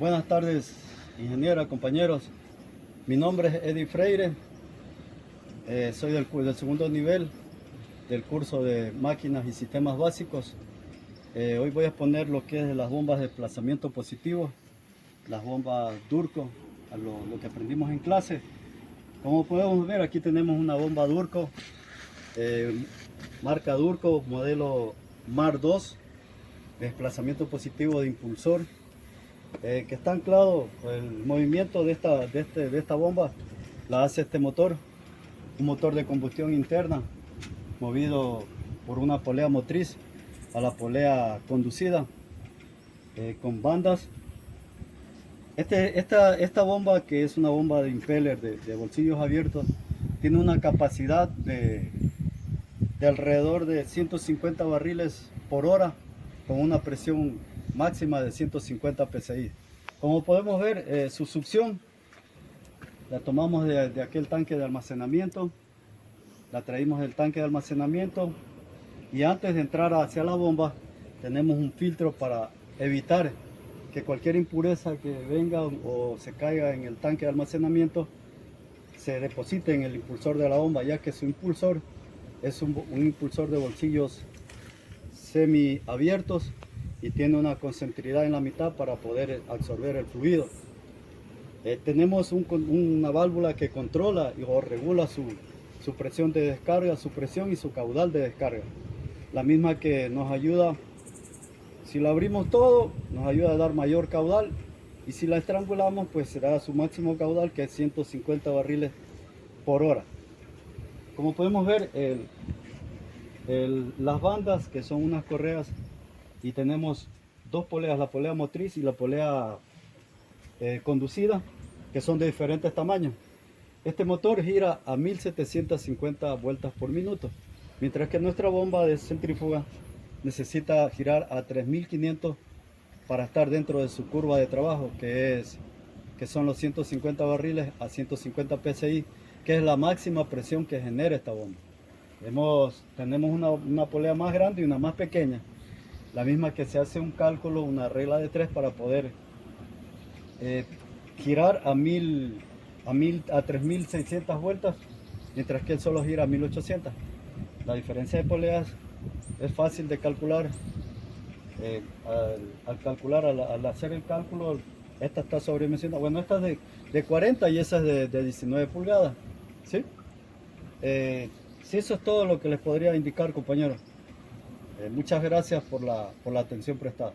Buenas tardes, ingeniera, compañeros. Mi nombre es Eddie Freire. Soy del segundo nivel del curso de máquinas y sistemas básicos. Hoy voy a exponer lo que es las bombas de desplazamiento positivo, las bombas Durco, lo que aprendimos en clase. Como podemos ver, aquí tenemos una bomba Durco, marca Durco, modelo MAR 2, desplazamiento positivo de impulsor. Que está anclado, el movimiento de esta bomba la hace este motor, un motor de combustión interna movido por una polea motriz a la polea conducida con bandas. Esta bomba, que es una bomba de impeller de bolsillos abiertos, tiene una capacidad de alrededor de 150 barriles por hora con una presión máxima de 150 psi. Como podemos ver, su succión la tomamos de aquel tanque de almacenamiento, la traímos del tanque de almacenamiento, y antes de entrar hacia la bomba tenemos un filtro para evitar que cualquier impureza que venga o se caiga en el tanque de almacenamiento se deposite en el impulsor de la bomba, ya que su impulsor es un impulsor de bolsillos semi abiertos y tiene una concentricidad en la mitad para poder absorber el fluido. Tenemos una válvula que controla o regula su presión de descarga, su presión y su caudal de descarga. La misma que nos ayuda, si la abrimos todo, nos ayuda a dar mayor caudal, y si la estrangulamos, pues será su máximo caudal, que es 150 barriles por hora. Como podemos ver, las bandas, que son unas correas, y tenemos dos poleas, la polea motriz y la polea conducida, que son de diferentes tamaños. Este motor gira a 1750 vueltas por minuto, mientras que nuestra bomba de centrífuga necesita girar a 3500 para estar dentro de su curva de trabajo, que son los 150 barriles a 150 psi, que es la máxima presión que genera esta bomba. Tenemos una polea más grande y una más pequeña, la misma que se hace un cálculo, una regla de 3 para poder girar a 3600 vueltas, mientras que él solo gira a 1800. La diferencia de poleas es fácil de calcular. Al hacer el cálculo, esta está sobredimensionada. Bueno, esta es de 40 y esa es de 19 pulgadas. ¿Sí? Sí, eso es todo lo que les podría indicar, compañeros. Muchas gracias por la atención prestada.